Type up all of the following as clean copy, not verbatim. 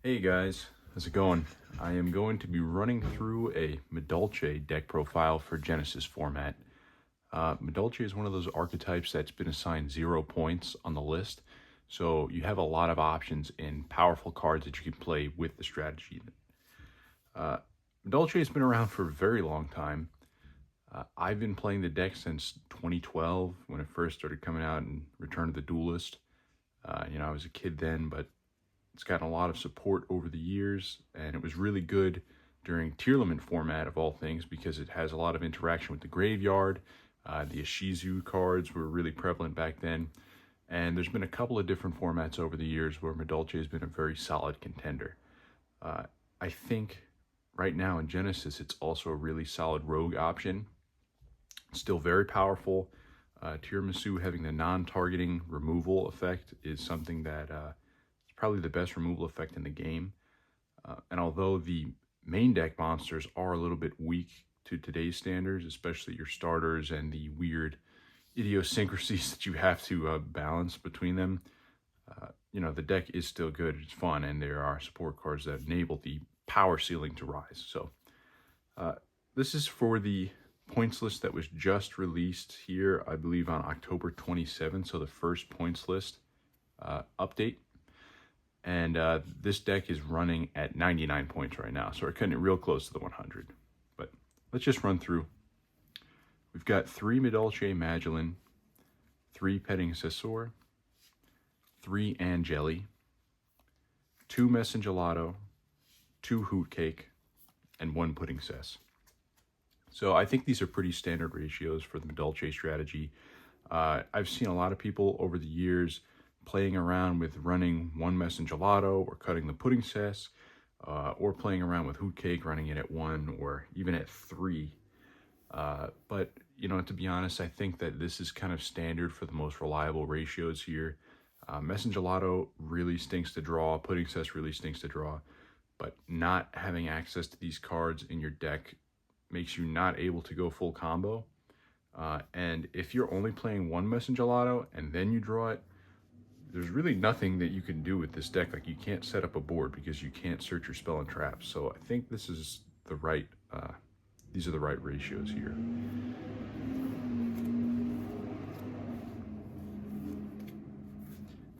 Hey guys, how's it going? I am going to be running through a Madolche deck profile for Genesys format. Madolche is one of those archetypes that's been assigned 0 points on the list, so you have a lot of options in powerful cards that you can play with the strategy. Uh, Madolche has been around for a very long time. I've been playing the deck since 2012 when it first started coming out in Return of the Duelist. I was a kid then, but it's gotten a lot of support over the years, and it was really good during Tierlament format of all things because it has a lot of interaction with the graveyard. The Ishizu cards were really prevalent back then, and there's been a couple of different formats over the years where Madolche has been a very solid contender. I think right now in Genesis, it's also a really solid rogue option. Still very powerful. Tiramisu having the non-targeting removal effect is something that probably the best removal effect in the game. And although the main deck monsters are a little bit weak to today's standards, especially your starters and the weird idiosyncrasies that you have to balance between them, the deck is still good. It's fun, and there are support cards that enable the power ceiling to rise. So this is for the points list that was just released here, I believe on October 27th. So the first points list update. And this deck is running at 99 points right now, so we're cutting it real close to the 100. But let's just run through. We've got 3 Madolche Magellin, 3 Petting Cesor, 3 Angeli, 2 Messengelato, 2 Hoot Cake, and 1 Pudding Cess. So I think these are pretty standard ratios for the Madolche strategy. I've seen a lot of people over the years playing around with running 1 Messengelato or cutting the Pudding Cess, or playing around with Hoot Cake, running it at 1 or even at 3. But, to be honest, I think that this is kind of standard for the most reliable ratios here. Messengelato really stinks to draw, Pudding Cess really stinks to draw, but not having access to these cards in your deck makes you not able to go full combo. And if you're only playing 1 Messengelato and then you draw it, there's really nothing that you can do with this deck. Like, you can't set up a board because you can't search your spell and traps. So I think this is the right, these are the right ratios here.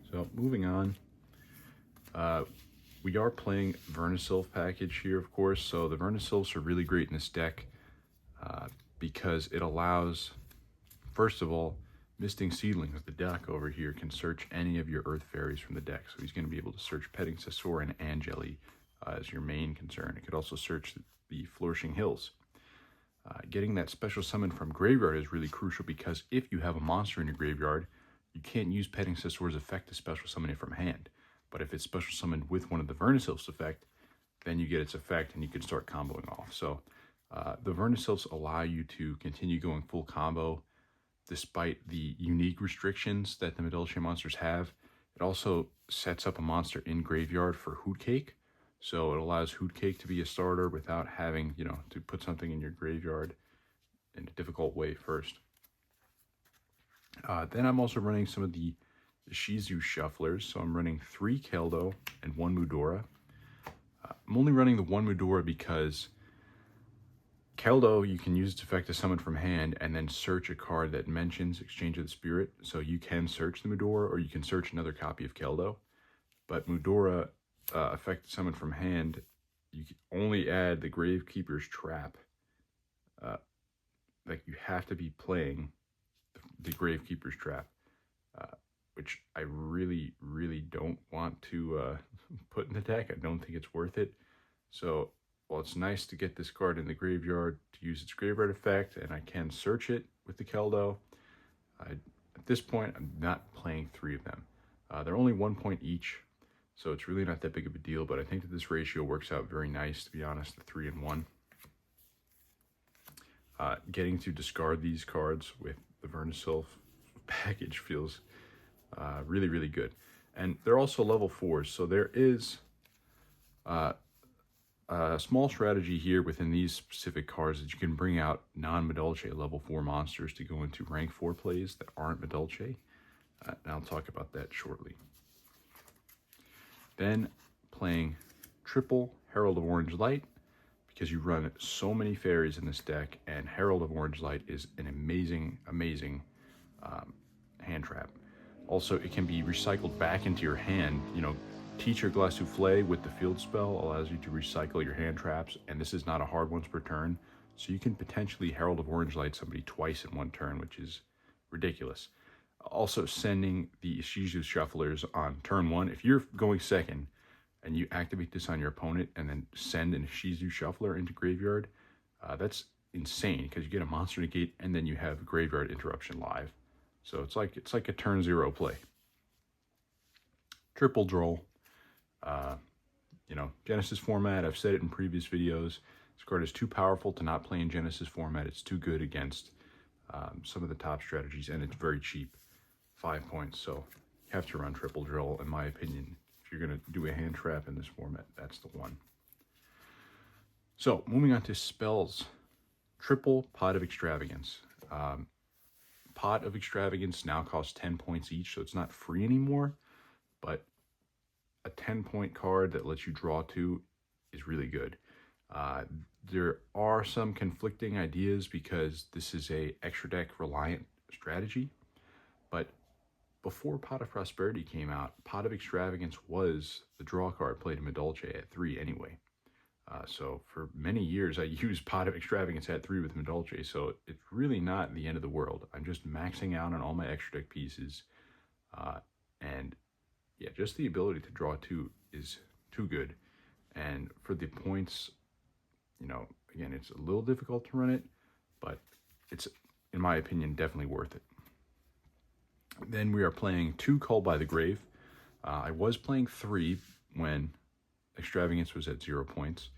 So moving on, we are playing Vernisylph package here, of course. So the Vernisylphs are really great in this deck because it allows, first of all, Misting Seedlings, the deck over here, can search any of your Earth Fairies from the deck. So he's going to be able to search Petting Cesor and Angeli as your main concern. It could also search the Flourishing Hills. Getting that special summon from graveyard is really crucial because if you have a monster in your graveyard, you can't use Petting Cesor's effect to special summon it from hand. But if it's special summoned with one of the Vernisylph's effect, then you get its effect and you can start comboing off. So the Vernisylphs allow you to continue going full combo despite the unique restrictions that the Madolche monsters have. It also sets up a monster in graveyard for Hoot Cake. So it allows Hoot Cake to be a starter without having, to put something in your graveyard in a difficult way first. Then I'm also running some of the Shizu Shufflers. So I'm running 3 Keldo and 1 Mudora. I'm only running the 1 Mudora because Keldo, you can use its effect to summon from hand and then search a card that mentions Exchange of the Spirit. So you can search the Mudora or you can search another copy of Keldo. But Mudora, effect to summon from hand, you can only add the Gravekeeper's Trap. Like, you have to be playing the Gravekeeper's Trap, which I really, really don't want to put in the deck. I don't think it's worth it. So, well, it's nice to get this card in the graveyard to use its graveyard effect, and I can search it with the Keldo. At this point, I'm not playing 3 of them. They're only 1 point each, so it's really not that big of a deal, but I think that this ratio works out very nice, to be honest, the 3 and 1. Getting to discard these cards with the Vernisylph package feels really, really good. And they're also level 4s, so there is a small strategy here within these specific cards that you can bring out non-Madolche level 4 monsters to go into rank 4 plays that aren't Madolche. And I'll talk about that shortly. Then playing triple Herald of Orange Light, because you run so many fairies in this deck, and Herald of Orange Light is an amazing, amazing hand trap. Also, it can be recycled back into your hand. You know, Teacher Glass Souffle with the field spell allows you to recycle your hand traps, and this is not a hard once per turn, so you can potentially Herald of Orange Light somebody twice in one turn, which is ridiculous. Also, sending the Yugioh Shufflers on turn 1. If you're going second and you activate this on your opponent and then send an Yugioh Shuffler into graveyard, that's insane, because you get a monster negate and then you have graveyard interruption live. So it's like a turn 0 play. Triple Droll. You know, Genesys format, I've said it in previous videos. This card is too powerful to not play in Genesys format. It's too good against some of the top strategies, and it's very cheap. 5 points, so you have to run Triple Droll, in my opinion. If you're going to do a hand trap in this format, that's the one. So, moving on to spells. Triple Pot of Extravagance. Pot of Extravagance now costs 10 points each, so it's not free anymore, but a 10-point card that lets you draw 2 is really good. There are some conflicting ideas because this is a extra deck reliant strategy, but before Pot of Prosperity came out, Pot of Extravagance was the draw card played in Madolche at 3 anyway. So for many years I used Pot of Extravagance at 3 with Madolche, so it's really not the end of the world. I'm just maxing out on all my extra deck pieces, and yeah, just the ability to draw 2 is too good. And for the points, you know, again, it's a little difficult to run it, but it's, in my opinion, definitely worth it. Then we are playing 2 Called by the Grave. I was playing 3 when Extravagance was at 0 points.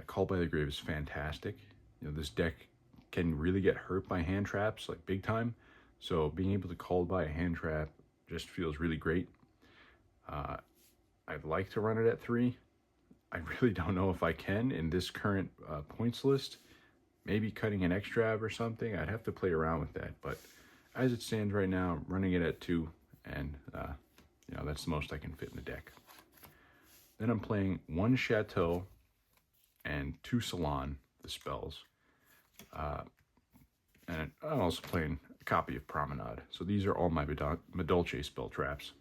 Called by the Grave is fantastic. You know, this deck can really get hurt by hand traps, like big time. So being able to call by a hand trap just feels really great. I'd like to run it at 3. I really don't know if I can in this current points list. Maybe cutting an extrav or something. I'd have to play around with that. But as it stands right now, I'm running it at 2, and you know, that's the most I can fit in the deck. Then I'm playing 1 Chateau and 2 Salon, the spells. And I'm also playing a copy of Promenade. So these are all my Madolche spell traps.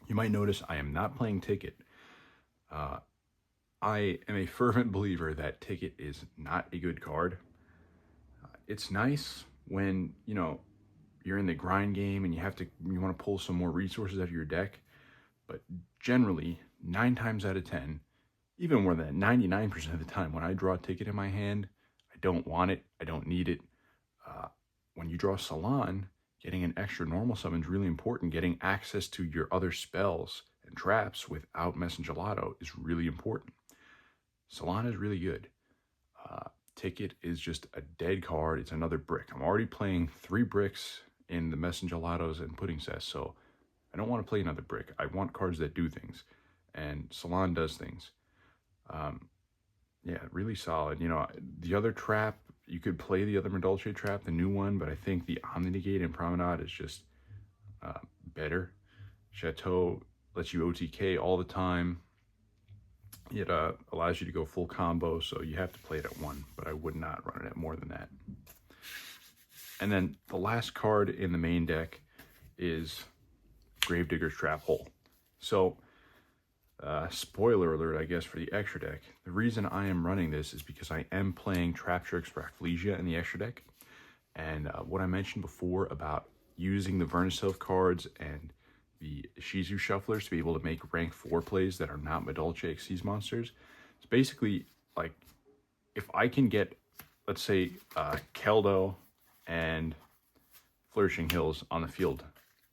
You might notice I am not playing Ticket. I am a fervent believer that Ticket is not a good card. It's nice when, you know, you're in the grind game and you want to pull some more resources out of your deck, but generally 9 times out of 10, even more than 99% of the time, when I draw a Ticket in my hand, I don't want it, I don't need it. When you draw Salon, getting an extra normal summon is really important. Getting access to your other spells and traps without Messengelato is really important. Salon is really good. Ticket is just a dead card. It's another brick. I'm already playing 3 bricks in the Messengelatos and Pudding Cess, so I don't want to play another brick. I want cards that do things, and Salon does things. Yeah, really solid. You know, the other trap, you could play the other Madolche trap, the new one, but I think the Omni-Negate and Promenade is just better. Chateau lets you OTK all the time. It allows you to go full combo, so you have to play it at 1, but I would not run it at more than that. And then the last card in the main deck is Gravedigger's Trap Hole. So, spoiler alert, I guess, for the extra deck. The reason I am running this is because I am playing Traptrix Rafflesia in the extra deck. And what I mentioned before about using the Vernisylph cards and the Yugioh Shufflers to be able to make rank 4 plays that are not Madolche Xyz monsters. It's basically like, if I can get, let's say, Keldo and Flourishing Hills on the field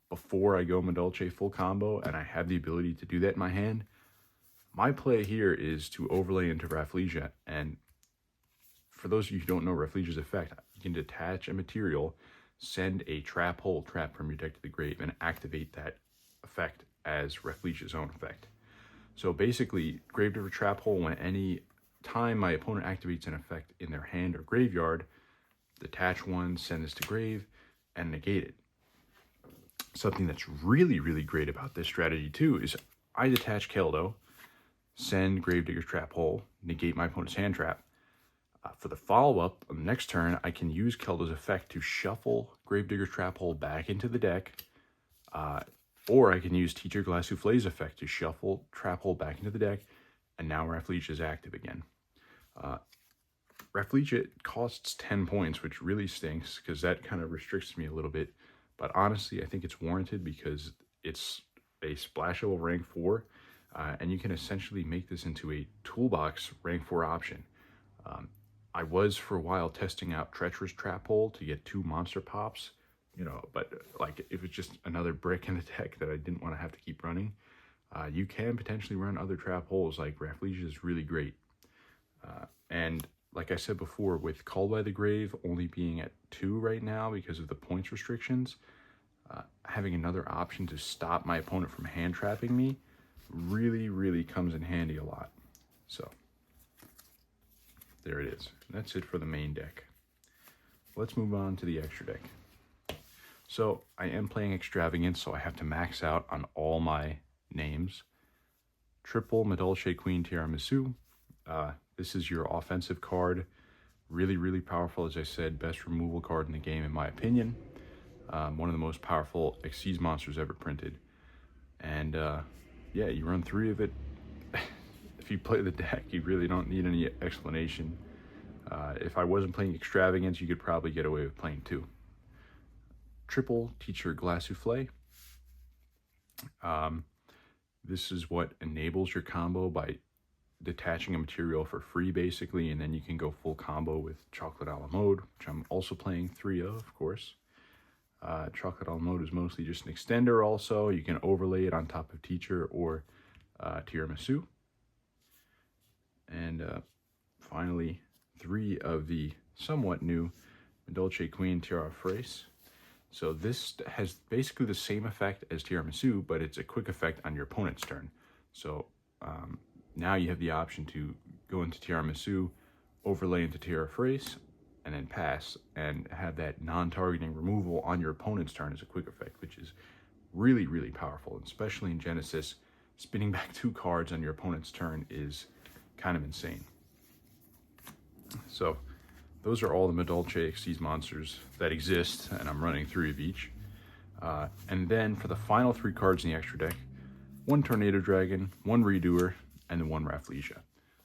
before I go Madolche full combo, and I have the ability to do that in my hand, my play here is to overlay into Rafflesia. And for those of you who don't know Rafflesia's effect, you can detach a material, send a trap hole trap from your deck to the grave, and activate that effect as Rafflesia's own effect. So basically, Gravedigger Trap Hole, when any time my opponent activates an effect in their hand or graveyard, detach 1, send this to grave, and negate it. Something that's really, really great about this strategy too is I detach Keldo, send Gravedigger's Trap Hole, negate my opponent's hand trap. For the follow-up, on the next turn, I can use Keldo's effect to shuffle Gravedigger's Trap Hole back into the deck, or I can use Teacher Glass Souffle's effect to shuffle Trap Hole back into the deck, and now Rafflesia is active again. Rafflesia costs 10 points, which really stinks, because that kind of restricts me a little bit, but honestly, I think it's warranted because it's a splashable rank 4, and you can essentially make this into a toolbox rank 4 option. I was for a while testing out Treacherous Trap Hole to get 2 monster pops, you know, but like if it's just another brick in the deck that I didn't want to have to keep running, you can potentially run other trap holes. Like Rafflesia is really great. And like I said before, with Called by the Grave only being at 2 right now because of the points restrictions, having another option to stop my opponent from hand trapping me really comes in handy a lot. So there it is. That's it for the main deck. Let's move on to the extra deck. So I am playing Extravagance, so I have to max out on all my names. Triple Madolche Queen Tiramisu. This is your offensive card. Really powerful, as I said. Best removal card in the game, in my opinion. One of the most powerful Xyz monsters ever printed. And yeah, you run 3 of it. If you play the deck, you really don't need any explanation. If I wasn't playing Extravagance, you could probably get away with playing 2. Triple Teacher Glass Souffle. This is what enables your combo by detaching a material for free, basically, and then you can go full combo with Chocolate a la Mode, which I'm also playing 3 of course. Chocolate a la Mode is mostly just an extender also. You can overlay it on top of Teacher or Tiramisu. And finally, 3 of the somewhat new Madolche Queen Tiara Frace. So this has basically the same effect as Tiramisu, but it's a quick effect on your opponent's turn. So now you have the option to go into Tiramisu, overlay into Tiara Frace, and then pass, and have that non-targeting removal on your opponent's turn as a quick effect, which is really powerful, especially in Genesys. Spinning back 2 cards on your opponent's turn is kind of insane. So those are all the Madolche Xyz monsters that exist, and I'm running 3 of each. And then for the final 3 cards in the extra deck, 1 Tornado Dragon, 1 Redoer, and then 1 Rafflesia.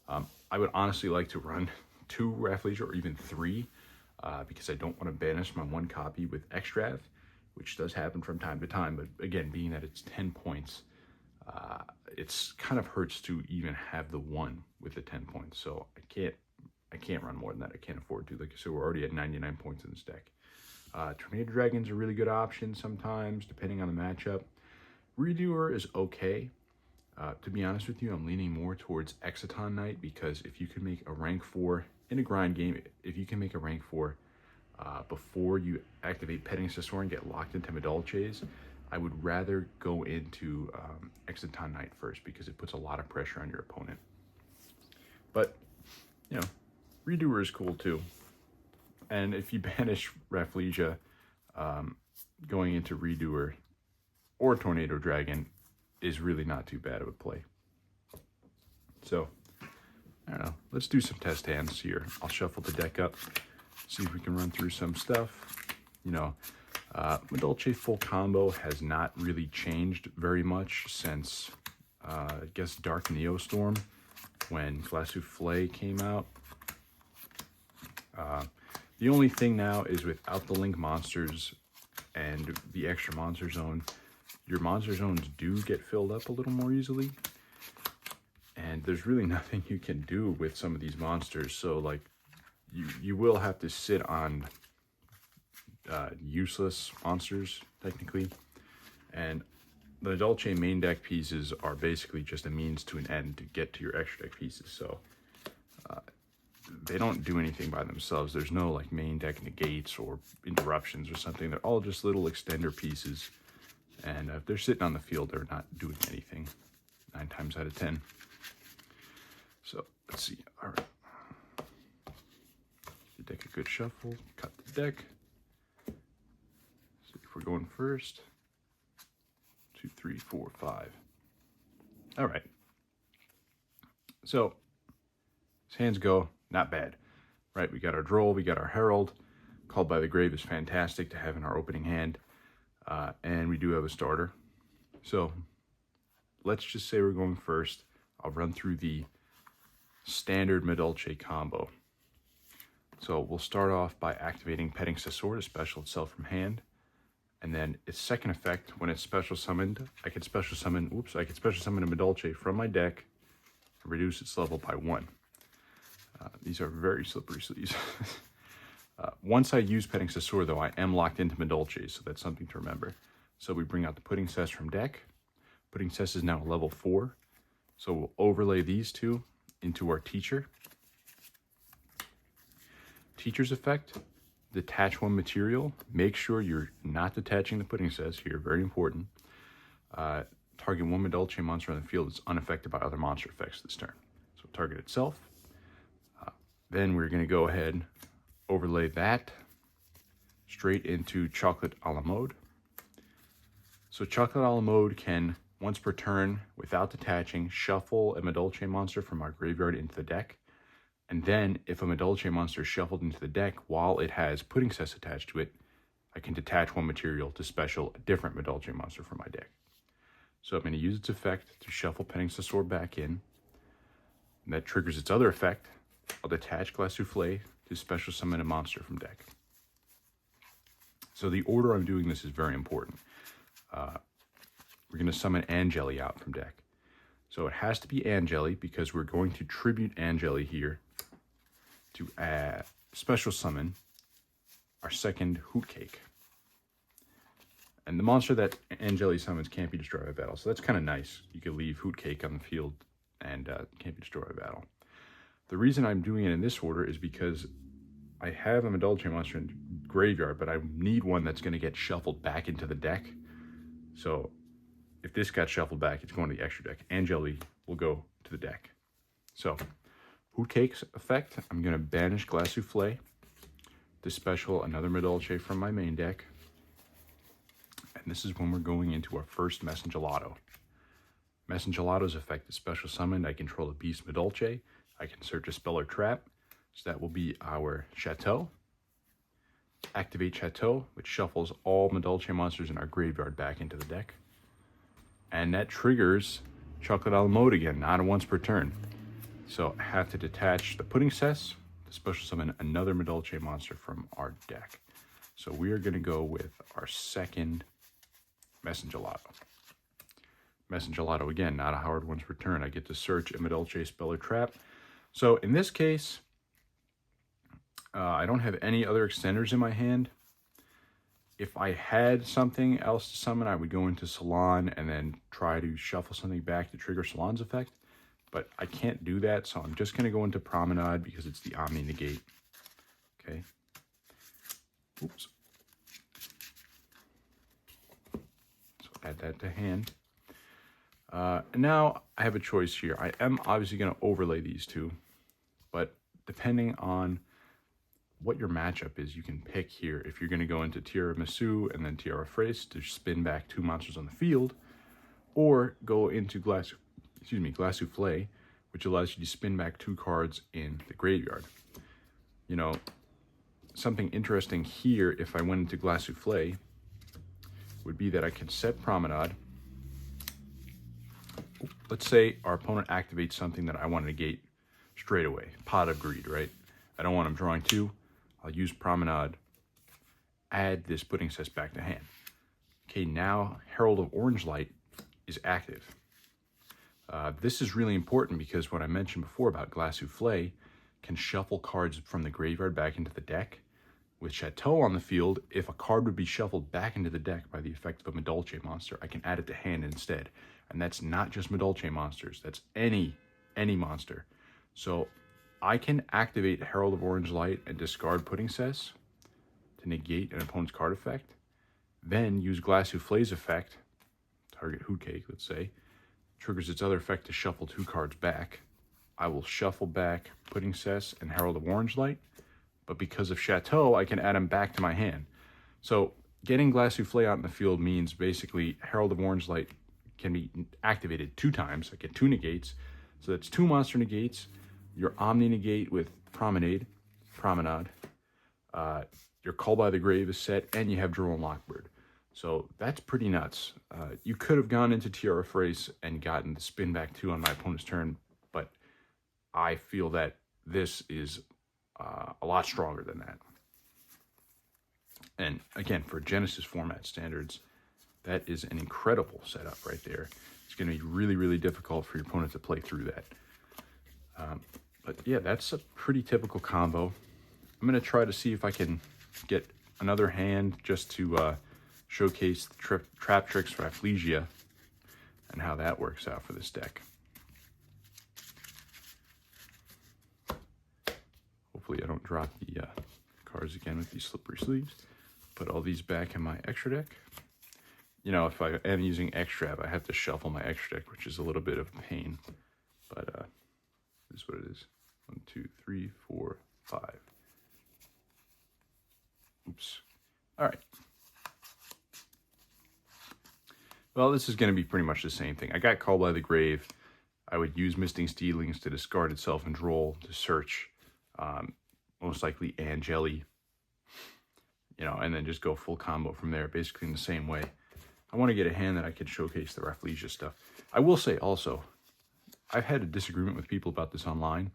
I would honestly like to run 2 Rafflesia or even 3, because I don't want to banish my 1 copy with Extrav, which does happen from time to time. But again, being that it's 10 points, it's kind of hurts to even have the 1 with the 10 points. So I can't run more than that. I can't afford to. Like I said, we're already at 99 points in this deck. Tornado Dragon's a really good option sometimes, depending on the matchup. Redoer is okay. To be honest with you, I'm leaning more towards Exciton Knight, because if you can make a rank 4 in a grind game, if you can make a rank 4 before you activate Petting Cestor and get locked into Madolches, I would rather go into Exciton Knight first, because it puts a lot of pressure on your opponent. But, you know, Redoer is cool too. And if you banish Rafflesia, going into Redoer or Tornado Dragon is really not too bad of a play. So, I don't know. Let's do some test hands here. I'll shuffle the deck up, see if we can run through some stuff. You know, Madolche full combo has not really changed very much since, I guess, Dark Neostorm, when Glass Souffle came out. The only thing now is without the link monsters and the extra monster zone, your monster zones do get filled up a little more easily. And there's really nothing you can do with some of these monsters. So like you will have to sit on useless monsters technically. And the Madolche main deck pieces are basically just a means to an end to get to your extra deck pieces. So they don't do anything by themselves. There's no like main deck negates or interruptions or something. They're all just little extender pieces. And if they're sitting on the field, they're not doing anything 9 times out of 10. So let's see. All right. The deck a good shuffle. Cut the deck. See if we're going first. 2, 3, 4, 5. All right. So his hands go not bad, right? We got our Droll, we got our Herald. Called by the Grave is fantastic to have in our opening hand. And we do have a starter. So let's just say we're going first. I'll run through the standard Madolche combo. So we'll start off by activating Petting Sessor to special itself from hand. And then its second effect, when it's special summoned, I can special summon a Madolche from my deck and reduce its level by 1. These are very slippery sleeves. Once I use Petting Sessor, though, I am locked into Madolche, so that's something to remember. So we bring out the Pudding Cess from deck. Pudding Cess is now level 4. So we'll overlay these two into our Teacher. Teacher's effect, detach one material. Make sure you're not detaching the Pudding Cess here, very important. Target one Madolche monster on the field that's unaffected by other monster effects this turn. So target itself. Then we're going to go ahead, overlay that straight into Chocolate a la Mode. So Chocolate a la Mode can, once per turn, without detaching, shuffle a Madolche monster from our graveyard into the deck. And then, if a Madolche monster is shuffled into the deck while it has Pudding Cess attached to it, I can detach one material to special a different Madolche monster from my deck. So I'm going to use its effect to shuffle Petting Sessor back in. And that triggers its other effect. I'll detach Glass Soufflé to special summon a monster from deck. So the order I'm doing this is very important. We're going to summon Angeli out from deck. So it has to be Angeli because we're going to tribute Angeli here to special summon our second Hoot Cake. And the monster that Angeli summons can't be destroyed by battle. So that's kind of nice. You could leave Hoot Cake on the field and can't be destroyed by battle. The reason I'm doing it in this order is because I have a Madolche monster in graveyard, but I need one that's going to get shuffled back into the deck. So if this got shuffled back, it's going to the extra deck. Angeli will go to the deck. So Hoot Cake's effect, I'm going to banish Glass Soufflé to special another Madolche from my main deck. And this is when we're going into our first Messengelato. Messengelato's effect is special summoned. I control a Beast Madolche. I can search a spell or trap. So that will be our Chateau. Activate Chateau, which shuffles all Madolche monsters in our graveyard back into the deck. And that triggers Chocolate a la Mode again, not once per turn. So I have to detach the Pudding Cess to special summon another Madolche monster from our deck. So we are going to go with our second Messengelato. Messengelato again, not a hard once per turn. I get to search a Madolche spell or trap. So in this case, I don't have any other extenders in my hand. If I had something else to summon, I would go into Salon and then try to shuffle something back to trigger Salon's effect. But I can't do that, so I'm just going to go into Promenade because it's the Omni Negate. Okay. Oops. So add that to hand. And now I have a choice here. I am obviously going to overlay these two, but depending on what your matchup is, you can pick here if you're going to go into Tiramisu and then Tiara Frace to spin back 2 monsters on the field, or go into Glass Soufflé, which allows you to spin back 2 cards in the graveyard. You know, something interesting here, if I went into Glass Soufflé, would be that I can set Promenade. Let's say our opponent activates something that I want to negate straight away. Pot of Greed, right? I don't want him drawing 2. I'll use Promenade, add this Pudding Cess back to hand. Okay, now Herald of Orange Light is active. This is really important because what I mentioned before about Glass Soufflé can shuffle cards from the graveyard back into the deck. With Chateau on the field, if a card would be shuffled back into the deck by the effect of a Madolche monster, I can add it to hand instead. And that's not just Madolche monsters, that's any monster. So I can activate Herald of Orange Light and discard Pudding Cess to negate an opponent's card effect. Then use Glass Soufflé's effect, target Hoot Cake, let's say, triggers its other effect to shuffle 2 cards back. I will shuffle back Pudding Cess and Herald of Orange Light, but because of Chateau, I can add them back to my hand. So getting Glass Soufflé out in the field means basically Herald of Orange Light can be activated 2 times. I get 2 negates. So that's 2 monster negates, your Omni negate with Promenade, your Call by the Grave is set, and you have Droll and Lockbird. So that's pretty nuts. You could have gone into Tiara Phrase and gotten the spin back 2 on my opponent's turn, but I feel that this is a lot stronger than that. And again, for Genesys format standards, that is an incredible setup right there. It's going to be really, really difficult for your opponent to play through that. But yeah, that's a pretty typical combo. I'm going to try to see if I can get another hand just to showcase the Trap Tricks for Rafflesia and how that works out for this deck. Hopefully I don't drop the cards again with these slippery sleeves. Put all these back in my extra deck. You know, if I am using extra, I have to shuffle my extra deck, which is a little bit of a pain. But this is what it is. 1, 2, 3, 4, 5. Oops. All right. Well, this is going to be pretty much the same thing. I got Call by the Grave. I would use Misting Stealings to discard itself and Droll to search, most likely Angeli, you know, and then just go full combo from there, basically in the same way. I want to get a hand that I can showcase the Rafflesia stuff. I will say also, I've had a disagreement with people about this online.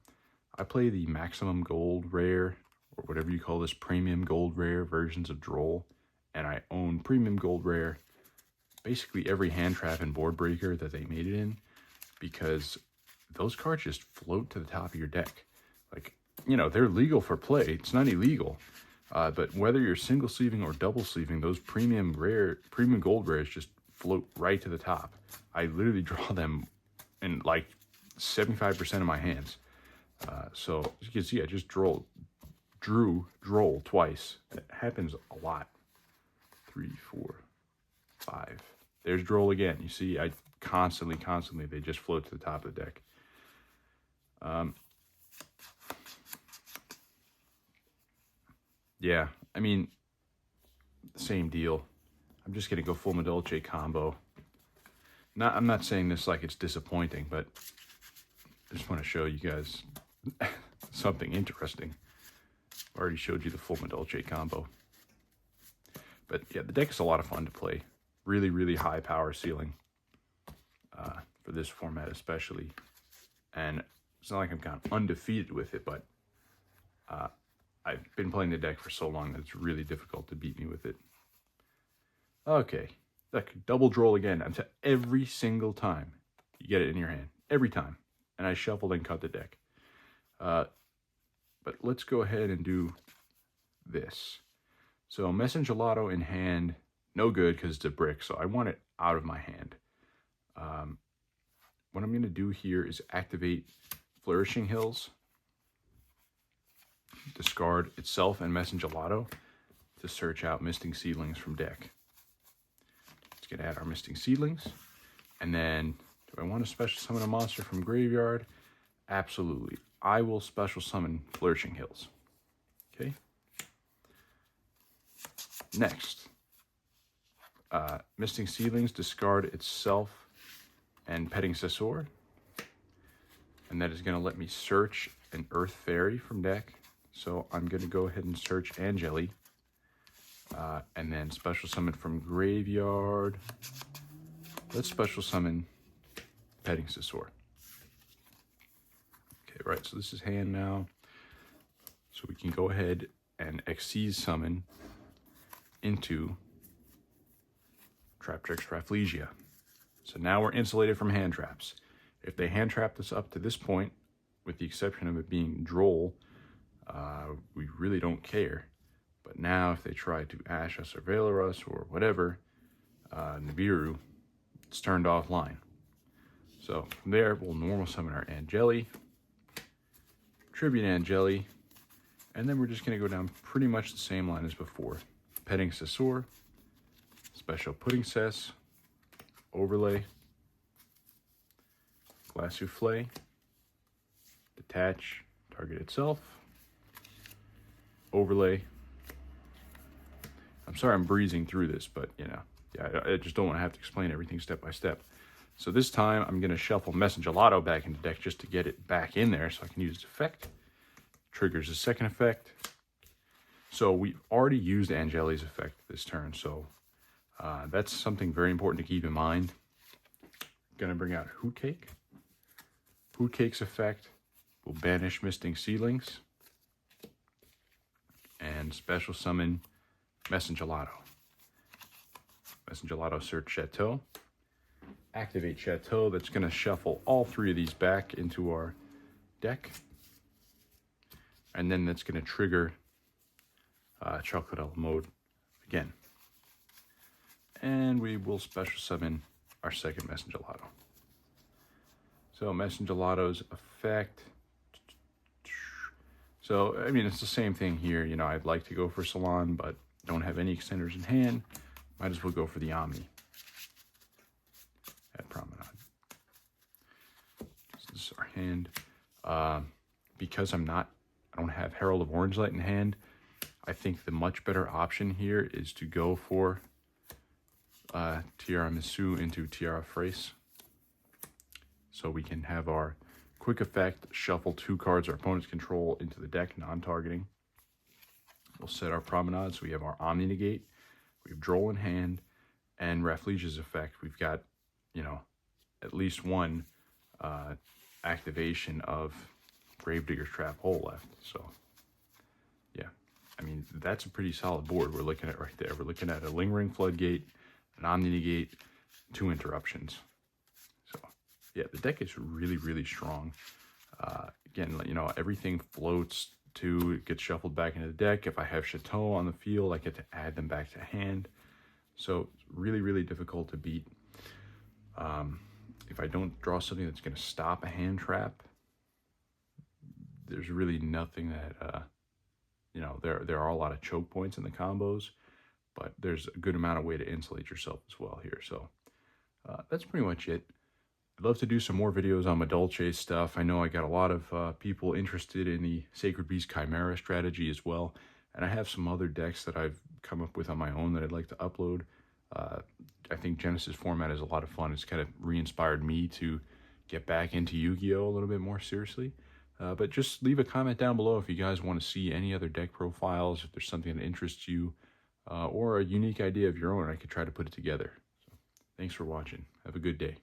I play the maximum gold rare, or whatever you call this, premium gold rare versions of Droll, and I own premium gold rare, basically every hand trap and board breaker that they made it in, because those cards just float to the top of your deck. Like, you know, they're legal for play. It's not illegal. But whether you're single sleeving or double sleeving, those premium gold rares just float right to the top. I literally draw them in like 75% of my hands. So as you can see, I just drew Droll twice. It happens a lot. 3, 4, 5. There's Droll again. You see, I constantly, they just float to the top of the deck. Yeah, I mean, same deal. I'm just going to go full Madolche combo. I'm not saying this like it's disappointing, but I just want to show you guys something interesting. I already showed you the full Madolche combo. But yeah, the deck is a lot of fun to play. Really, really high power ceiling for this format especially. And it's not like I've gone undefeated with it, but I've been playing the deck for so long that it's really difficult to beat me with it. Okay, look, double Droll again. Every single time you get it in your hand. Every time. And I shuffled and cut the deck. But let's go ahead and do this. So Messengelato in hand, no good because it's a brick, so I want it out of my hand. What I'm going to do here is activate Flourishing Hills, discard itself and Messengelato to search out Misting Seedlings from deck. Let's get add our Misting Seedlings. And then, do I want to special summon a monster from graveyard? Absolutely. I will special summon Flourishing Hills. Okay. Next, Misting Seedlings, discard itself and Petting Sessor. And that is going to let me search an Earth Fairy from deck. So I'm going to go ahead and search Angeli. And then special summon from graveyard. Let's special summon Petting Sessor. Okay, right, so this is hand now. So we can go ahead and Xyz summon into Trap Tricks Rafflesia. So now we're insulated from hand traps. If they hand trapped us up to this point, with the exception of it being Droll, we really don't care. But now if they try to Ash us or Veiler us or whatever, Nibiru, it's turned offline. So from there, we'll normal summon our Angeli, Tribute Angeli, and then we're just going to go down pretty much the same line as before. Petting Sessor, Special Pudding Cess, Overlay, Glass Souffle, Detach, target itself, Overlay. I'm sorry I'm breezing through this, but you know, yeah, I just don't want to have to explain everything step by step. So this time I'm going to shuffle Gelato back into the deck just to get it back in there so I can use its effect. Triggers the second effect. So we've already used Angeli's effect this turn, so that's something very important to keep in mind. Going to bring out Hoot Cake. Hoot Cake's effect will banish Misting Seedlings and special summon Gelato. Gelato search Chateau. Activate Chateau. That's going to shuffle all three of these back into our deck. And then that's going to trigger Chocolate mode again. And we will special summon our second Gelato. So Gelato's effect. So, I mean, it's the same thing here. You know, I'd like to go for Salon, but don't have any extenders in hand. Might as well go for the Omni at Promenade. This is our hand. Because I don't have Herald of Orange Light in hand, I think the much better option here is to go for Tiramisu into Tiara Frace. So we can have our quick effect, shuffle 2 cards our opponents control into the deck, non-targeting. We'll set our Promenade, so we have our Omni Negate, we have Droll in hand, and Rafflesia's effect. We've got, you know, at least one activation of Gravedigger's Trap Hole left. So, yeah, I mean, that's a pretty solid board we're looking at right there. We're looking at a Lingering Floodgate, an Omni Negate, 2 interruptions. So, yeah, the deck is really, really strong. Again, you know, everything floats to, it gets shuffled back into the deck. If I have Chateau on the field, I get to add them back to hand. So it's really, really difficult to beat. If I don't draw something that's going to stop a hand trap, there's really nothing that, you know, there are a lot of choke points in the combos, but there's a good amount of way to insulate yourself as well here. So that's pretty much it. I'd love to do some more videos on Madolche stuff. I know I got a lot of people interested in the Sacred Beast Chimera strategy as well. And I have some other decks that I've come up with on my own that I'd like to upload. I think Genesys format is a lot of fun. It's kind of re-inspired me to get back into Yu-Gi-Oh! A little bit more seriously. But just leave a comment down below if you guys want to see any other deck profiles, if there's something that interests you, or a unique idea of your own. I could try to put it together. So, thanks for watching. Have a good day.